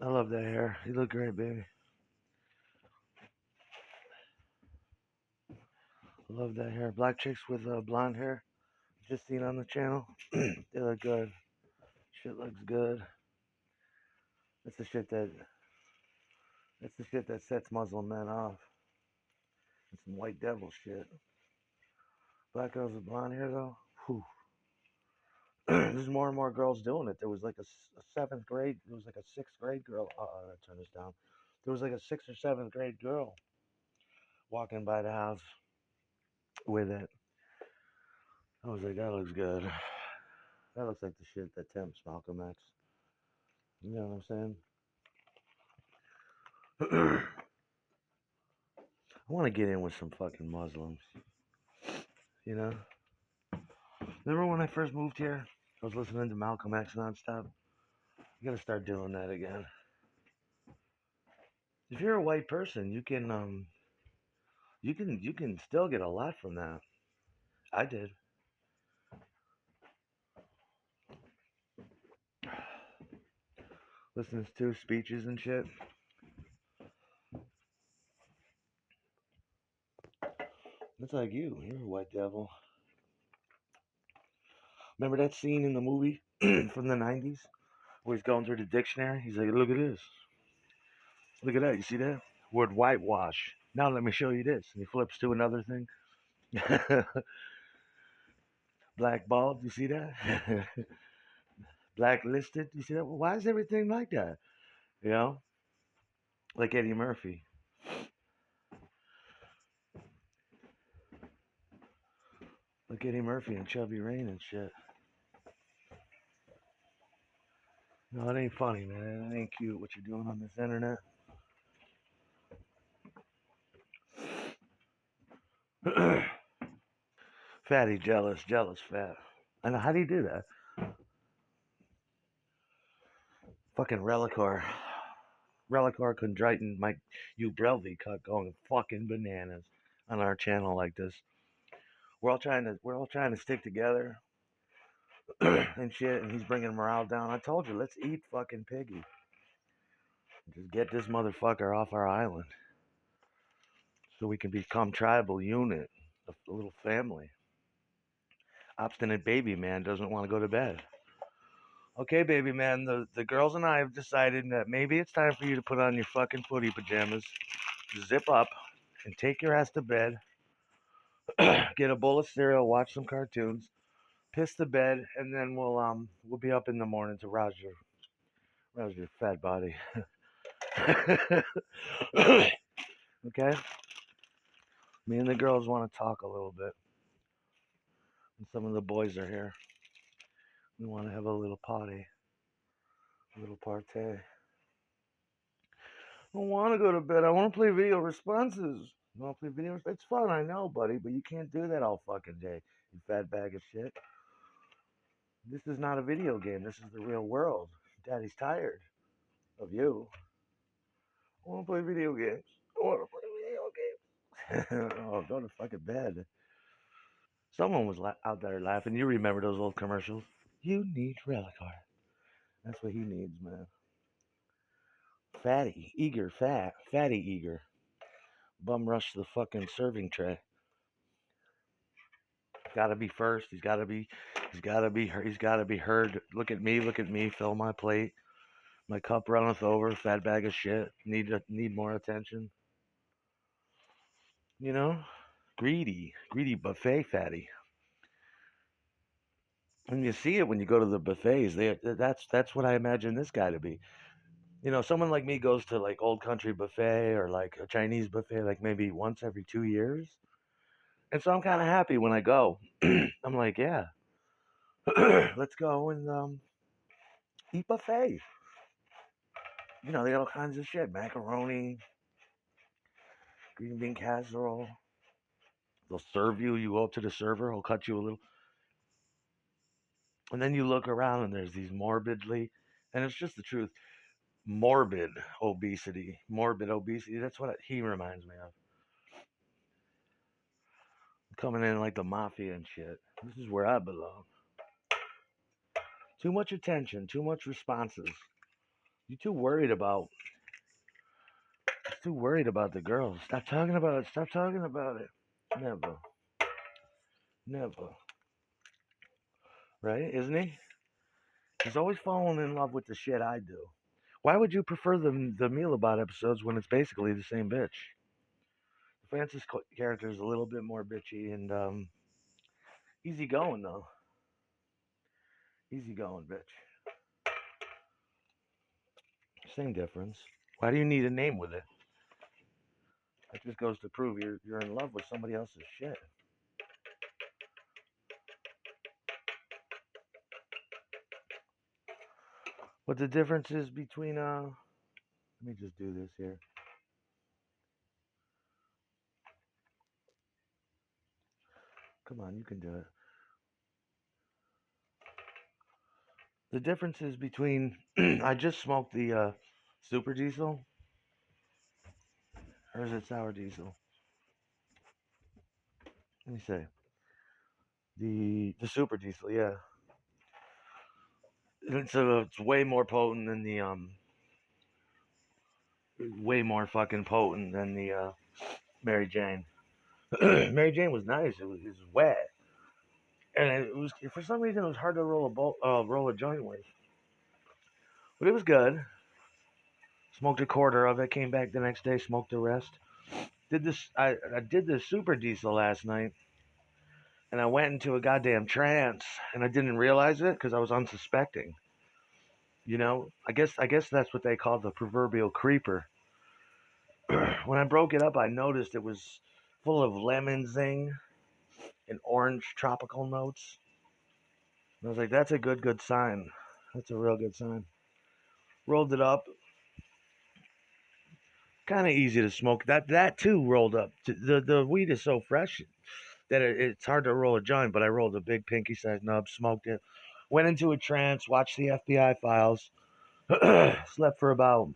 I love that hair. You look great, baby. I love that hair. Black chicks with blonde hair. Just seen on the channel. They look good. Shit looks good. That's the shit that that's the shit that sets Muslim men off. It's some white devil shit. Black girls with blonde hair though. Whew. There's more and more girls doing it. There was like a seventh grade. There was like a sixth grade girl. I turn this down. There was like a sixth or seventh grade girl walking by the house with it. I was like, that looks good. That looks like the shit that tempts Malcolm X. You know what I'm saying? I want to get in with some fucking Muslims. You know? Remember when I first moved here? I was listening to Malcolm X nonstop. You gotta start doing that again. If you're a white person, you can still get a lot from that. I did. Listening to speeches and shit. It's like you. You're a white devil. Remember that scene in the movie from the 90s where he's going through the dictionary? He's like, look at this. Look at that. You see that? Word whitewash. Now let me show you this. And he flips to another thing. Blackballed. You see that? Blacklisted. You see that? Well, why is everything like that? You know? Like Eddie Murphy. Like Eddie Murphy and Chubby Rain and shit. No, it ain't funny, man. It ain't cute what you're doing on this internet. Fatty, jealous, jealous, fat. I know. How do you do that? Fucking Relicor. Relicor Chondritin Mike Ubrelvi cut going fucking bananas on our channel like this. We're all trying to stick together and shit, and he's bringing morale down. I told you, let's eat fucking piggy. Just get this motherfucker off our island so we can become tribal unit, a little family. Obstinate baby man doesn't want to go to bed. Okay, baby man, the girls and I have decided that maybe it's time for you to put on your fucking footy pajamas, zip up, and take your ass to bed. Get a bowl of cereal, watch some cartoons, piss the bed, and then we'll be up in the morning to rouse your fat body. Okay? Me and the girls want to talk a little bit. And some of the boys are here. We want to have a little party. A little party. I don't want to go to bed. I want to play video responses. You want to play video? It's fun, I know, buddy, but you can't do that all fucking day. You fat bag of shit. This is not a video game. This is the real world. Daddy's tired of you. I want to play video games. I want to play video games. Oh, go to fucking bed. Someone was out there laughing. You remember those old commercials? You need Relicard. That's what he needs, man. Fatty, eager, fatty, eager. Bum rush the fucking serving tray. Gotta be first. He's gotta be heard. Look at me, fill my plate. My cup runneth over, fat bag of shit. Need more attention. You know? Greedy buffet fatty. And you see it when you go to the buffets. That's what I imagine this guy to be. Someone like me goes to like Old Country Buffet or like a Chinese buffet like maybe once every 2 years. And so I'm kind of happy when I go. I'm like, yeah, let's go and eat buffet. They got all kinds of shit: macaroni, green bean casserole. They'll serve you. You go up to the server. He'll cut you a little, and then you look around and there's these morbidly, and it's just the truth. Morbid obesity. Morbid obesity. That's what he reminds me of. Coming in like the mafia and shit. This is where I belong. Too much attention. Too much responses. You too worried about. Too worried about the girls. Stop talking about it. Stop talking about it. Never. Never. Right? Isn't he? He's always falling in love with the shit I do. Why would you prefer the Mealabot episodes when it's basically the same bitch? The Francis character is a little bit more bitchy and easy going though. Easy going, bitch. Same difference. Why do you need a name with it? That just goes to prove you're in love with somebody else's shit. What the difference is between let me just do this here. Come on, you can do it. The difference is between I just smoked the super diesel, or is it sour diesel? Let me say the super diesel, yeah. It's way more potent than the way more fucking potent than the Mary Jane. Mary Jane was nice. It was wet, and it was for some reason it was hard to roll a joint with. But it was good. Smoked a quarter of it. Came back the next day. Smoked the rest. Did this? I did the super diesel last night, and I went into a goddamn trance, and I didn't realize it because I was unsuspecting. You know, I guess that's what they call the proverbial creeper. When I broke it up, I noticed it was full of lemon zing and orange tropical notes. And I was like, that's a good sign. That's a real good sign. Rolled it up, kind of easy to smoke. That too rolled up. The weed is so fresh that it's hard to roll a joint. But I rolled a big pinky sized nub, smoked it, went into a trance, watched the FBI files, slept for about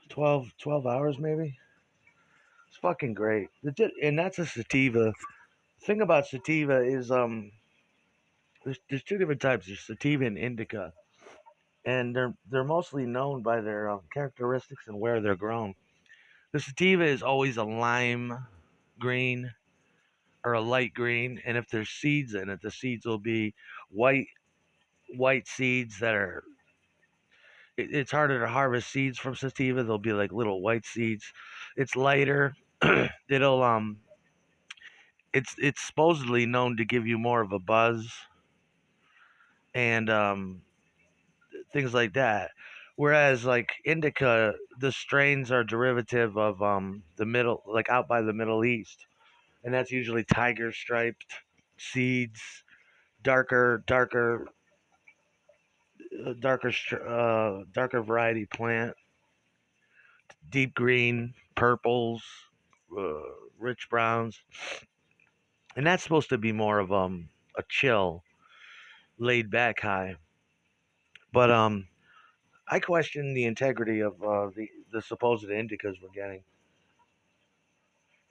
12 hours maybe. It's fucking great. And that's a sativa. The thing about sativa is there's two different types. There's sativa and indica, and they're mostly known by their characteristics and where they're grown. The sativa is always a lime green or a light green, and if there's seeds in it, the seeds will be white white seeds that are. It's harder to harvest seeds from sativa. They'll be like little white seeds. It's lighter. It'll it's supposedly known to give you more of a buzz and things like that. Whereas like indica, the strains are derivative of the middle, like out by the Middle East, and that's usually tiger striped seeds, darker, darker variety plant, deep green, purples, uh, rich browns, and that's supposed to be more of a chill, laid back high. But I question the integrity of the supposed indicas we're getting.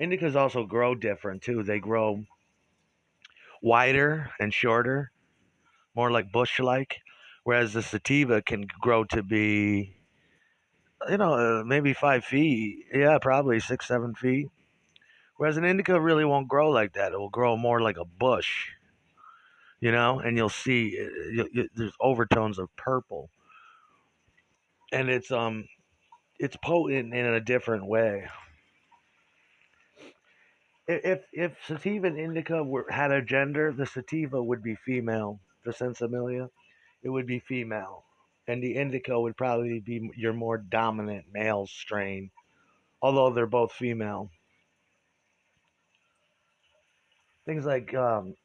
Indicas also grow different too. They grow wider and shorter, more like bush-like, whereas the sativa can grow to be, maybe 5 feet. Yeah, probably 6, 7 feet. Whereas an indica really won't grow like that. It will grow more like a bush, and you'll see there's overtones of purple, and it's potent in a different way. If sativa and indica had a gender, the sativa would be female. The sensimilia, it would be female, and the indica would probably be your more dominant male strain. Although they're both female, things like like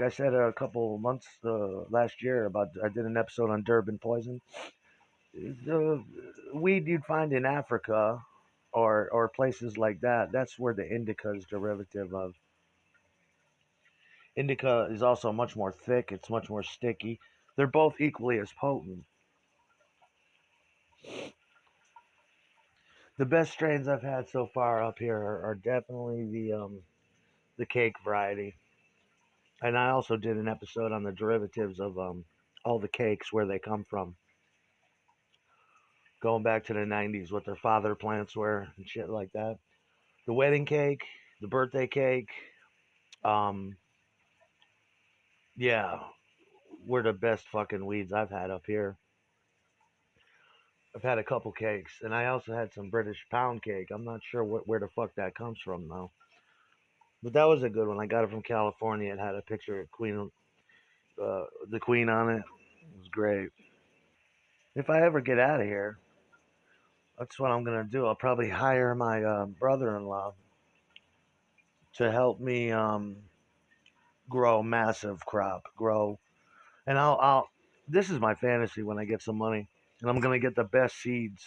I said a couple months last year about I did an episode on Durban poison. The weed you'd find in Africa or places like that. That's where the indica is derivative of. Indica is also much more thick. It's much more sticky. They're both equally as potent. The best strains I've had so far up here are definitely the cake variety. And I also did an episode on the derivatives of all the cakes, where they come from, going back to the '90s, what their father plants were and shit like that. The wedding cake, the birthday cake, um, yeah, were the best fucking weeds I've had up here. I've had a couple cakes, and I also had some British pound cake. I'm not sure where the fuck that comes from though. But that was a good one. I got it from California. It had a picture of the Queen on it. It was great. If I ever get out of here, that's what I'm gonna do. I'll probably hire my brother-in-law to help me grow a massive crop, grow, and I'll. This is my fantasy when I get some money, and I'm gonna get the best seeds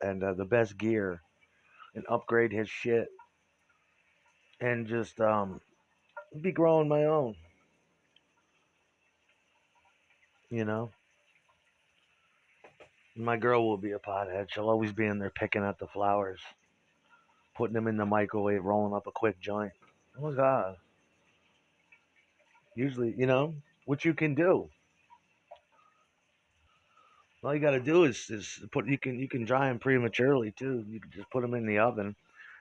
and the best gear and upgrade his shit and just be growing my own. You know, my girl will be a pothead. She'll always be in there picking at the flowers, putting them in the microwave, rolling up a quick joint. Oh my god! Usually, what you can do. All you got to do is put you can dry them prematurely too. You can just put them in the oven,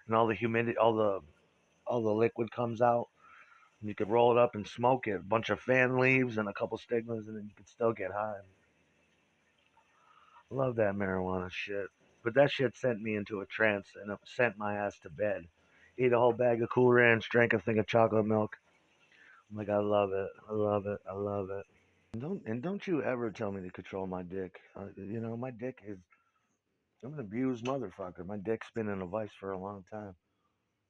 and all the humidity, all the liquid comes out. And you could roll it up and smoke it. A bunch of fan leaves and a couple stigmas, and then you could still get high. Love that marijuana shit. But that shit sent me into a trance and it sent my ass to bed. Ate a whole bag of Cool Ranch, drank a thing of chocolate milk. I'm like, I love it. I love it. I love it. And don't you ever tell me to control my dick. My dick is. I'm an abused motherfucker. My dick's been in a vice for a long time.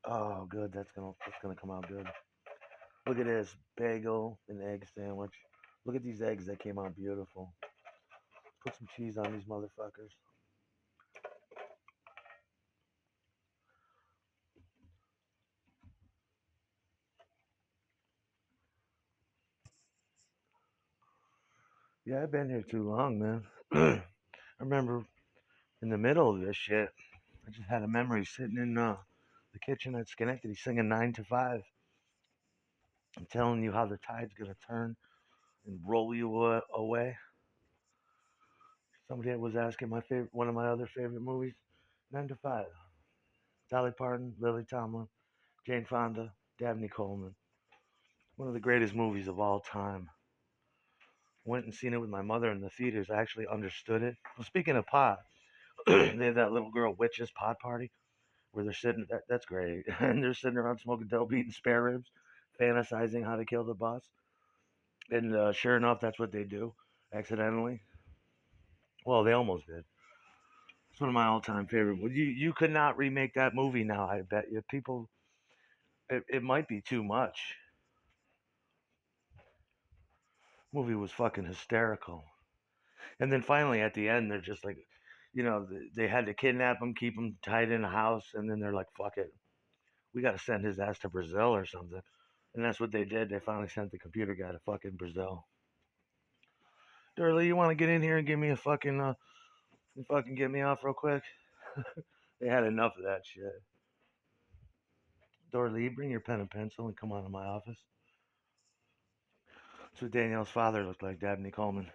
Oh, good. That's gonna come out good. Look at this bagel and egg sandwich. Look at these eggs that came out beautiful. Put some cheese on these motherfuckers. Yeah, I've been here too long, man. I remember in the middle of this shit, I just had a memory sitting in the kitchen at Schenectady singing 9 to 5. I'm telling you how the tide's gonna turn and roll you away. Somebody was asking one of my other favorite movies, 9 to 5. Dolly Parton, Lily Tomlin, Jane Fonda, Dabney Coleman. One of the greatest movies of all time. Went and seen it with my mother in the theaters. I actually understood it. Well, speaking of pot, they have that little girl witch's pot party where they're sitting. That's great, and they're sitting around smoking dope, eating spare ribs, fantasizing how to kill the boss. And sure enough, that's what they do, accidentally. Well, they almost did. It's one of my all-time favorite. You could not remake that movie now. I bet you people. It might be too much. Movie was fucking hysterical. And then finally at the end, they're just like, they had to kidnap him, keep him tied in a house, and then they're like, fuck it, we got to send his ass to Brazil or something. And that's what they did. They finally sent the computer guy to fucking Brazil. Durley, you want to get in here and give me a fucking get me off real quick? They had enough of that shit. Dorley, bring your pen and pencil and come on to my office. That's what Danielle's father looked like, Dabney Coleman.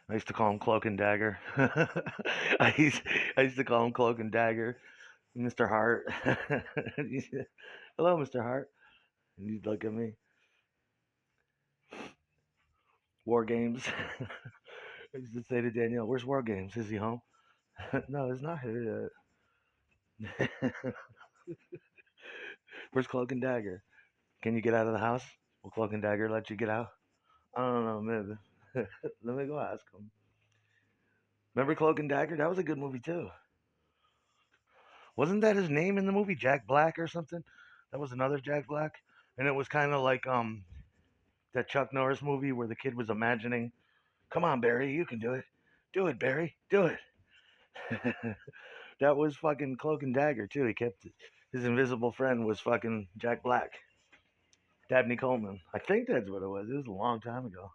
I used to call him Cloak and Dagger. I used to call him Cloak and Dagger, Mr. Hart. Hello, Mr. Hart. And he'd look at me. War Games. I used to say to Danielle, "Where's War Games? Is he home?" No, he's not here yet. Where's Cloak and Dagger? Can you get out of the house? Will Cloak and Dagger let you get out? I don't know, man. Let me go ask him. Remember Cloak and Dagger? That was a good movie too. Wasn't that his name in the movie, Jack Black or something? That was another Jack Black, and it was kind of like that Chuck Norris movie where the kid was imagining, "Come on, Barry, you can do it. Do it, Barry. Do it." That was fucking Cloak and Dagger too. He kept his invisible friend was fucking Jack Black, Dabney Coleman. I think that's what it was. It was a long time ago.